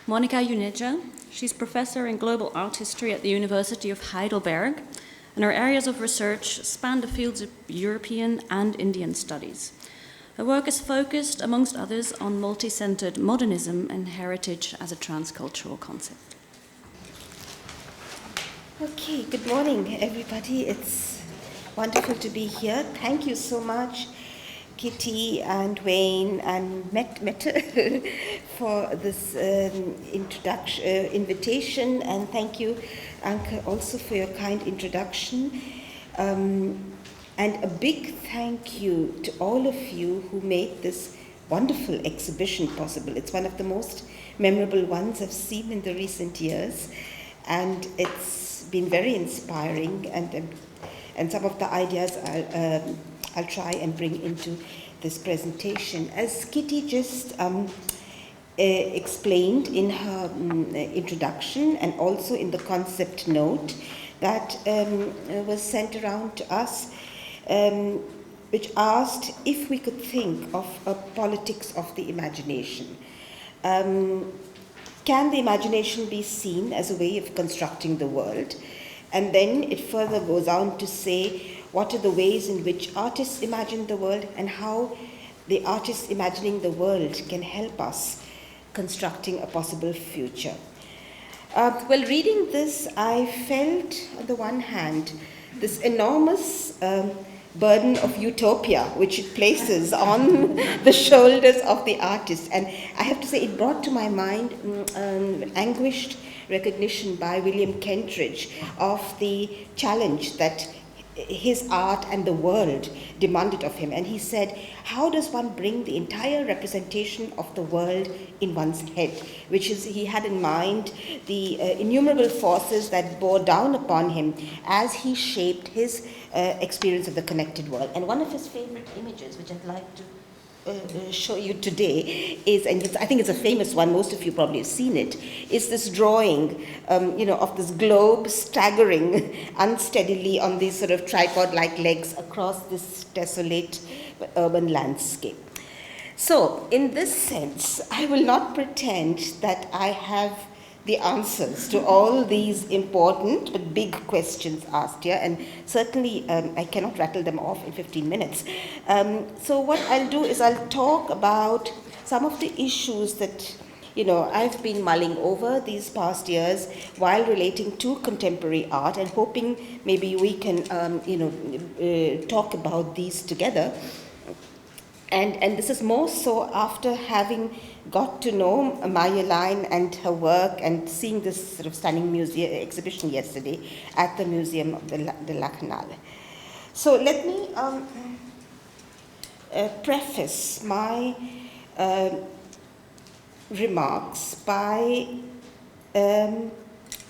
Monica Juneja. She's professor in global art history at the University of Heidelberg, and her areas of research span the fields of European and Indian studies. Her work is focused, amongst others, on multi-centered modernism and heritage as a transcultural concept. Okay, good morning, everybody. It's wonderful to be here. Thank you so much, Kitty and Wayne and Mette for this invitation, and thank you, Anke, also for your kind introduction. And a big thank you to all of you who made this wonderful exhibition possible. It's one of the most memorable ones I've seen in the recent years, and it's been very inspiring, and some of the ideas I'll try and bring into this presentation. As Kitty just explained in her introduction, and also in the concept note that was sent around to us, which asked if we could think of a politics of the imagination. Can the imagination be seen as a way of constructing the world? And then it further goes on to say what are the ways in which artists imagine the world, and how the artists imagining the world can help us constructing a possible future. Well, reading this, I felt, on the one hand, this enormous burden of utopia which it places on the shoulders of the artist. And I have to say, it brought to my mind anguished recognition by William Kentridge of the challenge that his art and the world demanded of him. And he said, how does one bring the entire representation of the world in one's head? Which is, he had in mind the innumerable forces that bore down upon him as he shaped his experience of the connected world. And one of his favorite images, which I'd like to show you today, is, and I think it's a famous one, most of you probably have seen it, is this drawing, of this globe staggering unsteadily on these sort of tripod-like legs across this desolate urban landscape. So, in this sense, I will not pretend that I have the answers to all these important but big questions asked here, and certainly I cannot rattle them off in 15 minutes. So what I'll do is I'll talk about some of the issues that I've been mulling over these past years while relating to contemporary art, and hoping maybe we can talk about these together. And this is more so after having got to know Maya Line and her work, and seeing this sort of stunning museum exhibition yesterday at the Museum of the La Canale. So let me preface my remarks by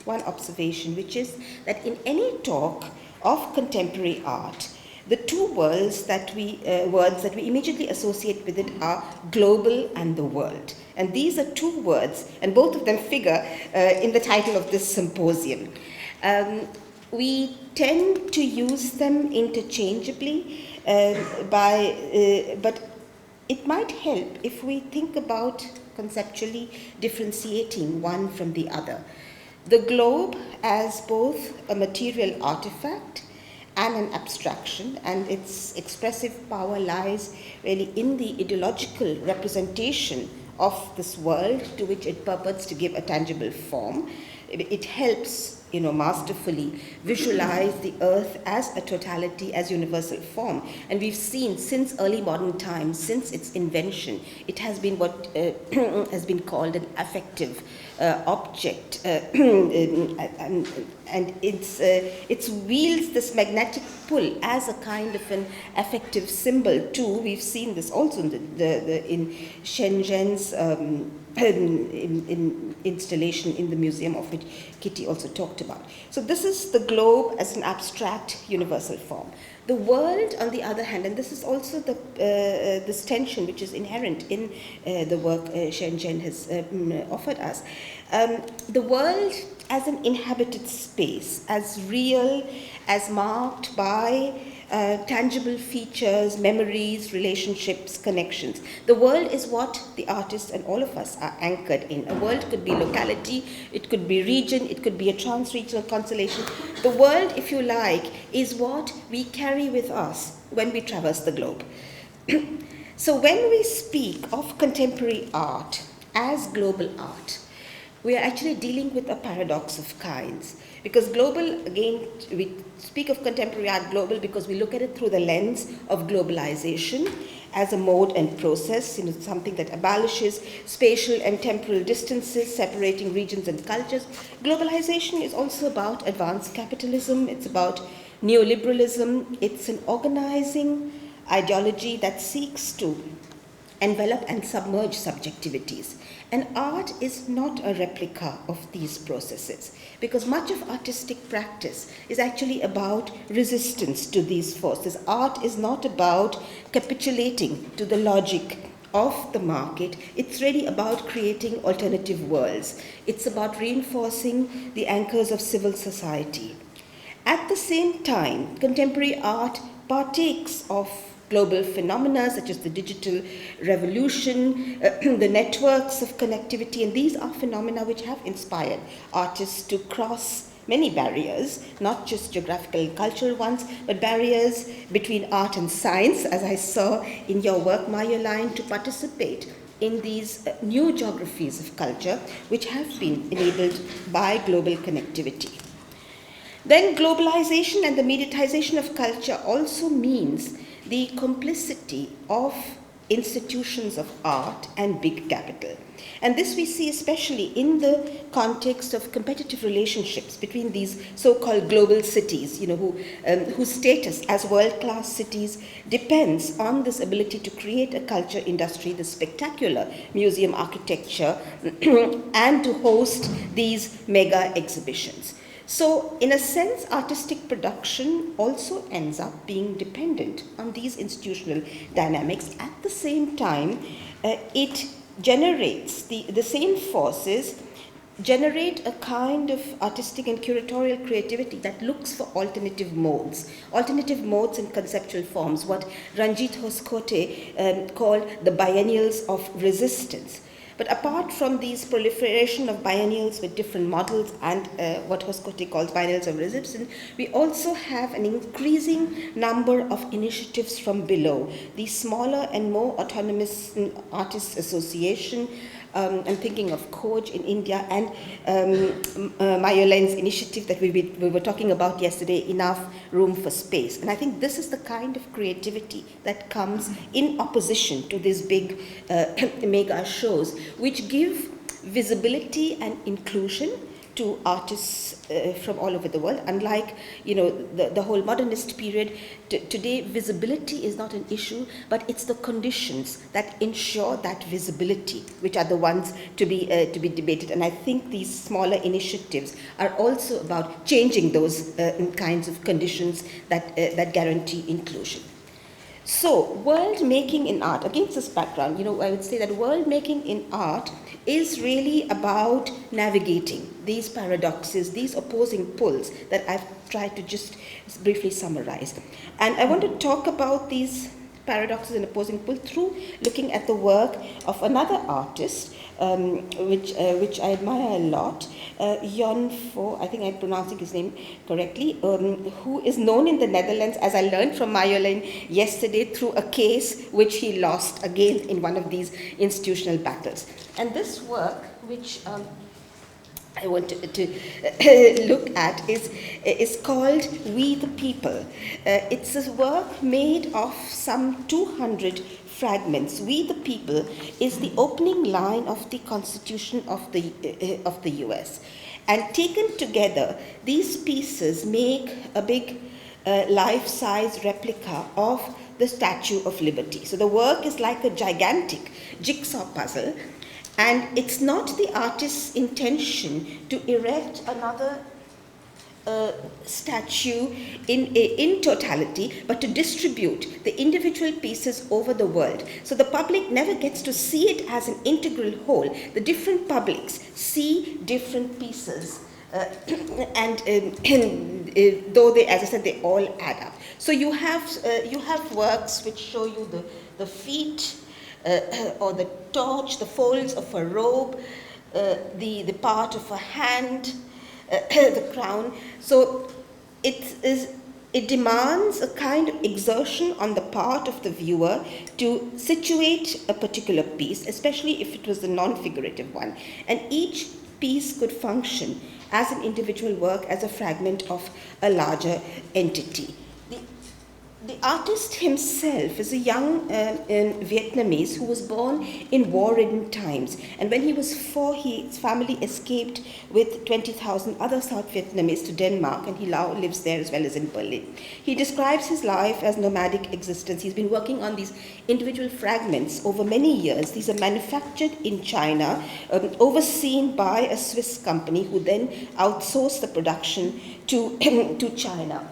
one observation, which is that in any talk of contemporary art, the two words that we immediately associate with it are global and the world. And these are two words, and both of them figure in the title of this symposium. We tend to use them interchangeably, but it might help if we think about conceptually differentiating one from the other. The globe as both a material artifact and an abstraction, and its expressive power lies really in the ideological representation of this world to which it purports to give a tangible form. It helps, masterfully visualize the earth as a totality, as universal form. And we've seen since early modern times, since its invention, it has been what has been called an affective object, and it wields this magnetic pull as a kind of an affective symbol too. We've seen this also in Shenzhen's in installation in the museum, of which Kitty also talked about. So this is the globe as an abstract universal form. The world, on the other hand, and this is also this tension which is inherent in the work Shenzhen has offered us. The world as an inhabited space, as real, as marked by tangible features, memories, relationships, connections. The world is what the artist and all of us are anchored in. A world could be locality, it could be region, it could be a trans-regional constellation. The world, if you like, is what we carry with us when we traverse the globe. So when we speak of contemporary art as global art, we are actually dealing with a paradox of kinds. Because global, again, we speak of contemporary art global because we look at it through the lens of globalization as a mode and process, something that abolishes spatial and temporal distances separating regions and cultures. Globalization is also about advanced capitalism, it's about neoliberalism, it's an organizing ideology that seeks to envelop and submerge subjectivities. And art is not a replica of these processes, because much of artistic practice is actually about resistance to these forces. Art is not about capitulating to the logic of the market. It's really about creating alternative worlds. It's about reinforcing the anchors of civil society. At the same time, contemporary art partakes of global phenomena such as the digital revolution, the networks of connectivity, and these are phenomena which have inspired artists to cross many barriers, not just geographical and cultural ones, but barriers between art and science, as I saw in your work, Marjolein, to participate in these new geographies of culture which have been enabled by global connectivity. Then globalization and the mediatization of culture also means the complicity of institutions of art and big capital. And this we see especially in the context of competitive relationships between these so-called global cities, whose status as world-class cities depends on this ability to create a culture industry, the spectacular museum architecture, and to host these mega exhibitions. So, in a sense, artistic production also ends up being dependent on these institutional dynamics. At the same time, it generates, the same forces generate a kind of artistic and curatorial creativity that looks for alternative modes and conceptual forms, what Ranjit Hoskote called the biennials of resistance. But apart from these proliferation of biennials with different models and what Hoskote calls biennials of resistance, we also have an increasing number of initiatives from below. These smaller and more autonomous artists association, I'm thinking of Koj in India and Marjolein's initiative that we were talking about yesterday, Enough Room for Space. And I think this is the kind of creativity that comes in opposition to these big mega shows, which give visibility and inclusion to artists from all over the world. Unlike, the whole modernist period, today visibility is not an issue, but it's the conditions that ensure that visibility, which are the ones to be debated. And I think these smaller initiatives are also about changing those kinds of conditions that guarantee inclusion. So, world making in art, against this background, I would say that world making in art is really about navigating these paradoxes, these opposing pulls that I've tried to just briefly summarize. And I want to talk about these paradoxes and opposing pull through looking at the work of another artist, which I admire a lot, Jan Fo, I think I'm pronouncing his name correctly, who is known in the Netherlands, as I learned from Marjolein yesterday, through a case which he lost again in one of these institutional battles. And this work, which I want to look at is called We the People. It's a work made of some 200 fragments. We the People is the opening line of the Constitution of the US. And taken together, these pieces make a big life-size replica of the Statue of Liberty. So the work is like a gigantic jigsaw puzzle. And it's not the artist's intention to erect another statue in totality, but to distribute the individual pieces over the world. So the public never gets to see it as an integral whole. The different publics see different pieces Though they, as I said, they all add up. So you have works which show you the feet, or the torch, the folds of a robe, the part of a hand, the crown. So it demands a kind of exertion on the part of the viewer to situate a particular piece, especially if it was a non-figurative one. And each piece could function as an individual work, as a fragment of a entity. The artist himself is a young Vietnamese who was born in war-ridden times. And when he was 4, his family escaped with 20,000 other South Vietnamese to Denmark, and he now lives there as well as in Berlin. He describes his life as nomadic existence. He's been working on these individual fragments over many years. These are manufactured in China, overseen by a Swiss company who then outsourced the production to China.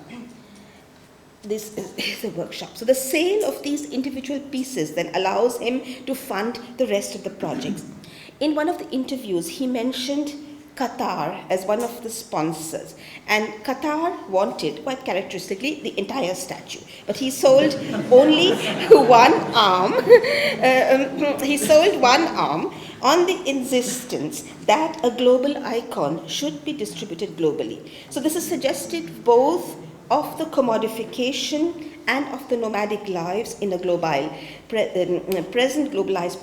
This is a workshop. So the sale of these individual pieces then allows him to fund the rest of the projects. In one of the interviews, he mentioned Qatar as one of the sponsors. And Qatar wanted, quite characteristically, the entire statue. But he sold only one arm. He sold one arm on the insistence that a global icon should be distributed globally. So this is suggested both of the commodification and of the nomadic lives in a globalized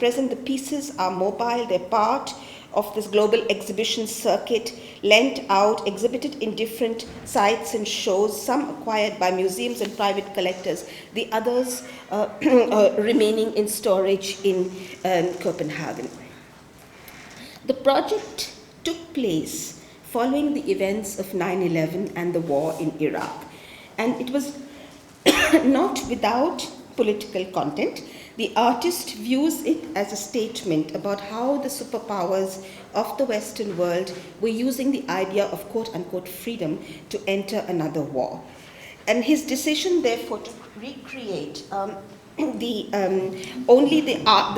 present. The pieces are mobile, they're part of this global exhibition circuit, lent out, exhibited in different sites and shows, some acquired by museums and private collectors, the others remaining in storage in Copenhagen. The project took place following the events of 9/11 and the war in Iraq. And it was not without political content. The artist views it as a statement about how the superpowers of the Western world were using the idea of quote-unquote freedom to enter another war. And his decision, therefore, to recreate the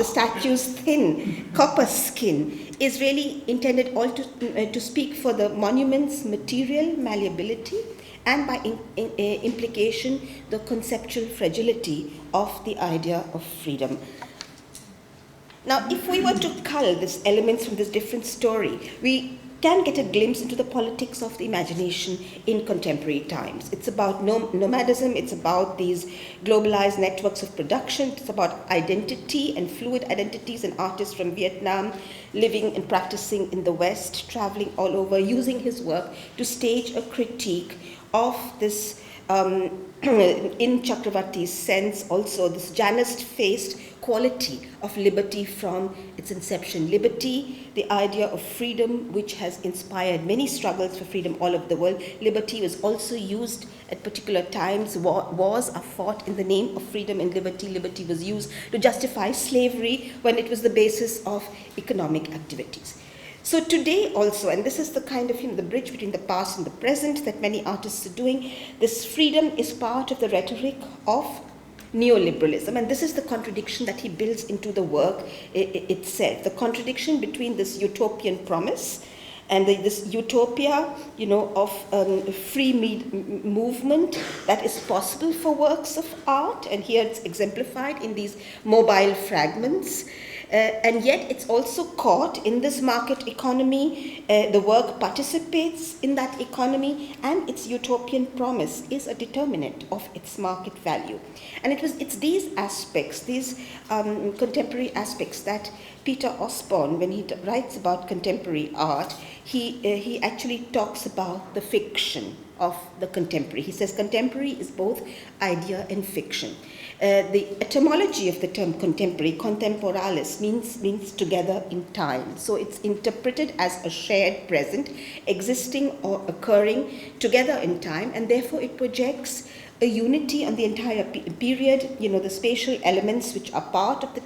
statue's thin copper skin is really intended all to speak for the monument's material malleability and by implication the conceptual fragility of the idea of freedom. Now, if we were to cull these elements from this different story, we can get a glimpse into the politics of the imagination in contemporary times. It's about nomadism, it's about these globalized networks of production, it's about identity and fluid identities, and artists from Vietnam living and practicing in the West, traveling all over, using his work to stage a critique of this, in Chakravarti's sense, also this Janus-faced quality of liberty from its inception. Liberty, the idea of freedom, which has inspired many struggles for freedom all over the world. Liberty was also used at particular times. Wars are fought in the name of freedom and liberty. Liberty was used to justify slavery when it was the basis of economic activities. So today also, and this is the kind of the bridge between the past and the present that many artists are doing, this freedom is part of the rhetoric of neoliberalism, and this is the contradiction that he builds into the work itself. The contradiction between this utopian promise and this utopia, of free movement that is possible for works of art, and here it's exemplified in these mobile fragments. And yet it's also caught in this market economy. The work participates in that economy, and its utopian promise is a determinant of its market value. And it's these aspects, these contemporary aspects, that Peter Osborne, when he writes about contemporary art, he actually talks about the fiction of the contemporary. He says contemporary is both idea and fiction. The etymology of the term contemporary, contemporalis, means together in time. So it's interpreted as a shared present, existing or occurring together in time, and therefore it projects a unity on the entire period, the spatial elements which are part of the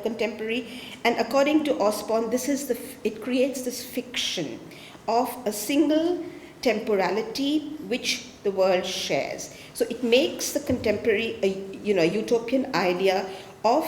contemporary. And according to Osborne, it creates this fiction of a single temporality which the world shares. So it makes the contemporary a utopian idea of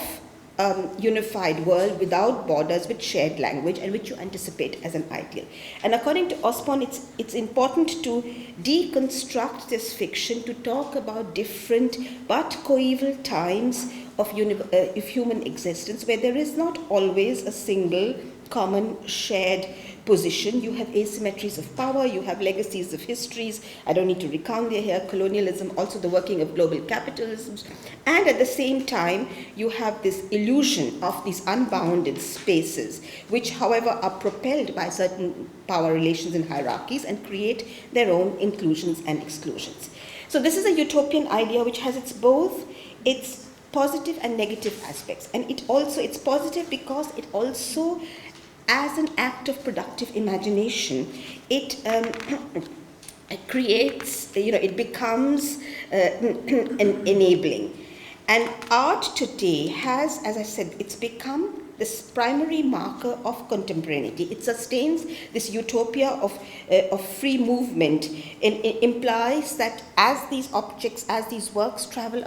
unified world without borders, with shared language, and which you anticipate as an ideal. And according to Osborne, it's important to deconstruct this fiction to talk about different but coeval times of human existence, where there is not always a single common shared position. You have asymmetries of power, you have legacies of histories, I don't need to recount them here, colonialism, also the working of global capitalism, and at the same time you have this illusion of these unbounded spaces, which however are propelled by certain power relations and hierarchies and create their own inclusions and exclusions. So this is a utopian idea which has its positive and negative aspects, and it's positive because it also, as an act of productive imagination, it creates, it becomes enabling. And art today has, as I said, it's become this primary marker of contemporaneity. It sustains this utopia of free movement. It implies that as these objects, as these works travel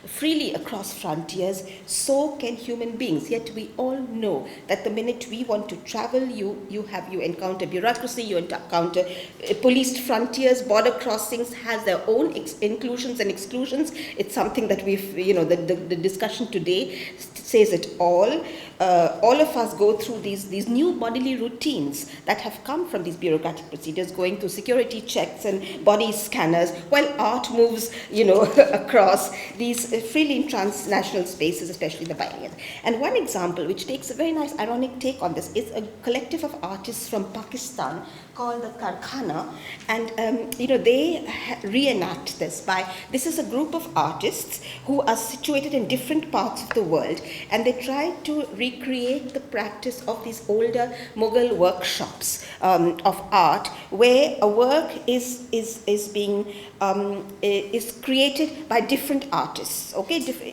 freely across frontiers, so can human beings. Yet we all know that the minute we want to travel, you encounter bureaucracy, you encounter policed frontiers, border crossings has their own inclusions and exclusions. It's something that we've, the discussion today says it all. All of us go through these new bodily routines that have come from these bureaucratic procedures, going through security checks and body scanners, while art moves, across these freely in transnational spaces, especially the biennial. And one example, which takes a very nice ironic take on this, is a collective of artists from Pakistan called the Karkhana, and they reenact this this is a group of artists who are situated in different parts of the world, and they try to recreate the practice of these older Mughal workshops of art, where a work is created by different artists,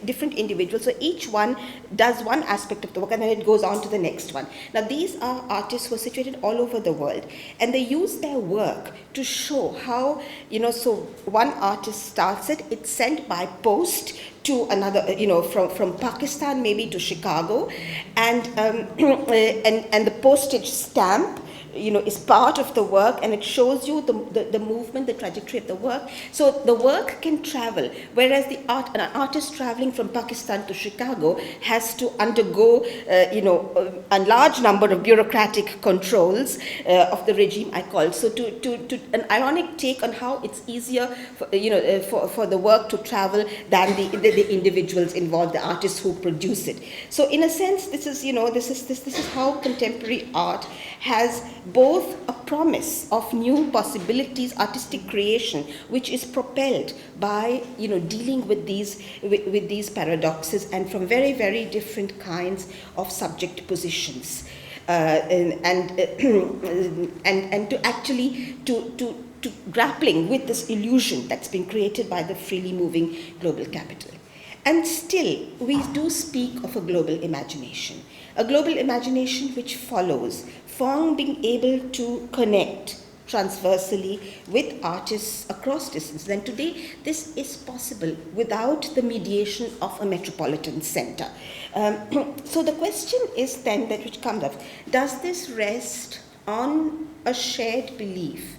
different individuals. So each one does one aspect of the work, and then it goes on to the next one. Now these are artists who are situated all over the world, and they use their work to show how, so one artist starts it's sent by post to another, from Pakistan maybe to Chicago, and the postage stamp, is part of the work, and it shows you the movement, the trajectory of the work. So the work can travel, whereas an artist traveling from Pakistan to Chicago has to undergo, a large number of bureaucratic controls of the regime, I call. So to an ironic take on how it's easier for the work to travel than the individuals involved, the artists who produce it. So in a sense, this is how contemporary art has both a promise of new possibilities, artistic creation, which is propelled by dealing with these paradoxes, and from very, very different kinds of subject positions, and to actually to grappling with this illusion that's been created by the freely moving global capital. And still, we do speak of a global imagination which follows from being able to connect transversely with artists across distances. And today, this is possible without the mediation of a metropolitan center. So the question is then which comes up, does this rest on a shared belief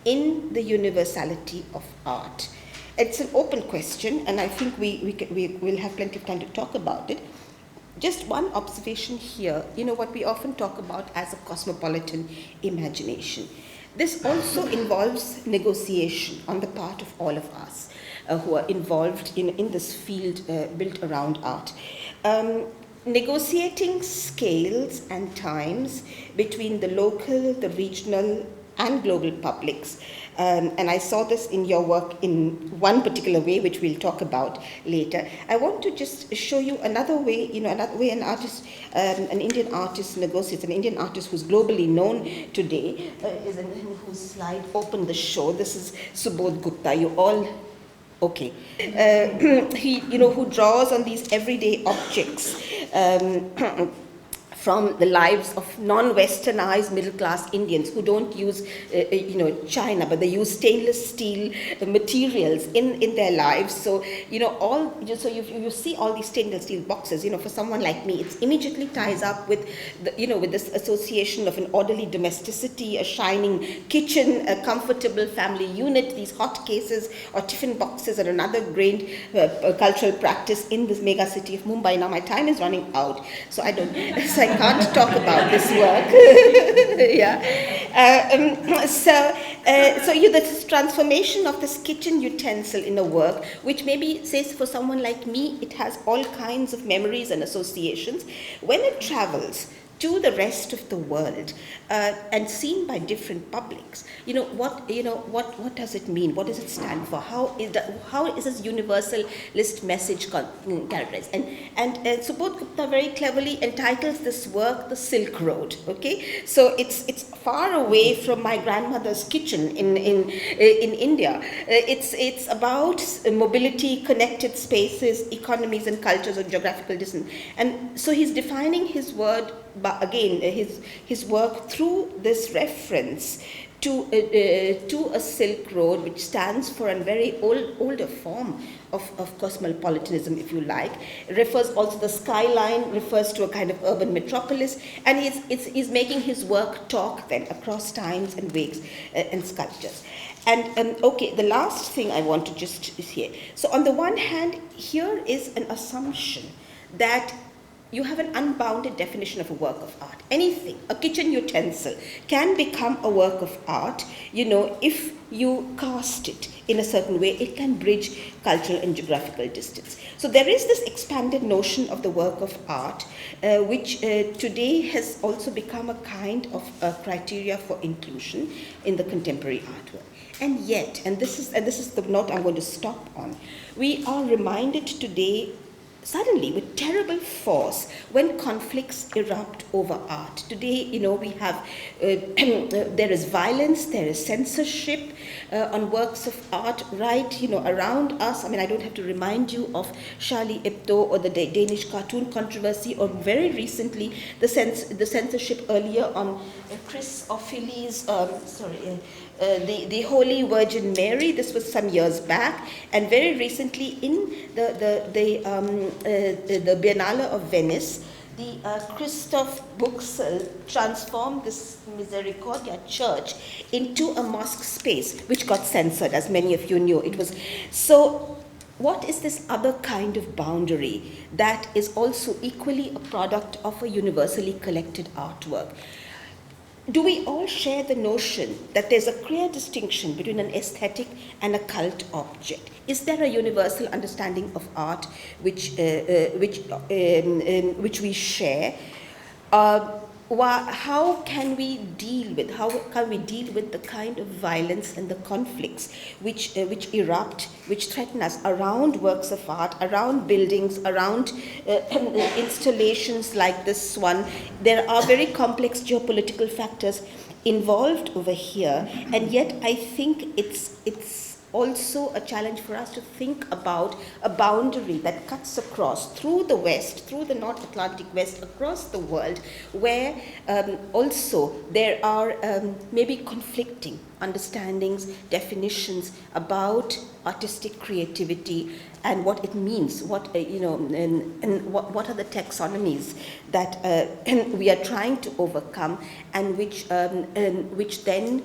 in the universality of art? It's an open question, and I think we will have plenty of time to talk about it. Just one observation here, what we often talk about as a cosmopolitan imagination. This also involves negotiation on the part of all of us who are involved in this field built around art. Negotiating scales and times between the local, the regional, and global publics. And I saw this in your work in one particular way, which we'll talk about later. I want to just show you another way an artist, an Indian artist negotiates, an Indian artist who's globally known today, is whose slide opened the show. This is Sujit Gupta. You all, okay. He, who draws on these everyday objects. from the lives of non-westernized middle-class Indians who don't use, China, but they use stainless steel materials in their lives. So, so you see all these stainless steel boxes. For someone like me, it immediately ties up with, with this association of an orderly domesticity, a shining kitchen, a comfortable family unit, these hot cases or tiffin boxes, and another grained cultural practice in this mega city of Mumbai. Now my time is running out, so I can't talk about this work. This transformation of this kitchen utensil in a work, which maybe says for someone like me, it has all kinds of memories and associations. When it travels to the rest of the world and seen by different publics, what does it mean? What does it stand for? How is this universalist message characterized? And Sujit Gupta very cleverly entitles this work "The Silk Road." Okay, so it's far away from my grandmother's kitchen in India. It's about mobility, connected spaces, economies, and cultures of geographical distance. And so he's defining his word. But again, his work through this reference to a Silk Road, which stands for a very older form of cosmopolitanism, if you like. It refers also, the skyline refers to a kind of urban metropolis, and he's making his work talk then across times and wakes and sculptures. And the last thing I want to just here. So on the one hand, here is an assumption that you have an unbounded definition of a work of art. Anything, a kitchen utensil, can become a work of art, if you cast it in a certain way. It can bridge cultural and geographical distance. So there is this expanded notion of the work of art, which today has also become a kind of criteria for inclusion in the contemporary artwork. And yet, and this is the note I'm going to stop on, we are reminded today suddenly with terrible force when conflicts erupt over art. Today, we have, there is violence, there is censorship on works of art right, around us. I mean, I don't have to remind you of Charlie Hebdo or the Danish cartoon controversy, or very recently the censorship earlier on Chris O'Philly's, the Holy Virgin Mary. This was some years back, and very recently in the Biennale of Venice, the Christoph Buxel transformed this Misericordia Church into a mosque space, which got censored, as many of you knew. It was so. What is this other kind of boundary that is also equally a product of a universally collected artwork? Do we all share the notion that there's a clear distinction between an aesthetic and a cult object? Is there a universal understanding of art which we share? How can we deal with the kind of violence and the conflicts which erupt, which threaten us around works of art, around buildings, around installations like this one? There are very complex geopolitical factors involved over here, and yet I think it's also a challenge for us to think about a boundary that cuts across through the West, through the North Atlantic West, across the world, where also there are maybe conflicting understandings, definitions about artistic creativity and what it means, what what are the taxonomies that we are trying to overcome, and which then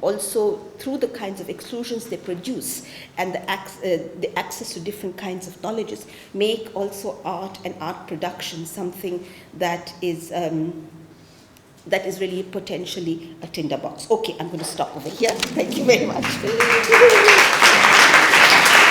also through the kinds of exclusions they produce and the access to different kinds of knowledges make also art and art production something that is really potentially a tinderbox. Okay, I'm going to stop over here. Thank you very much.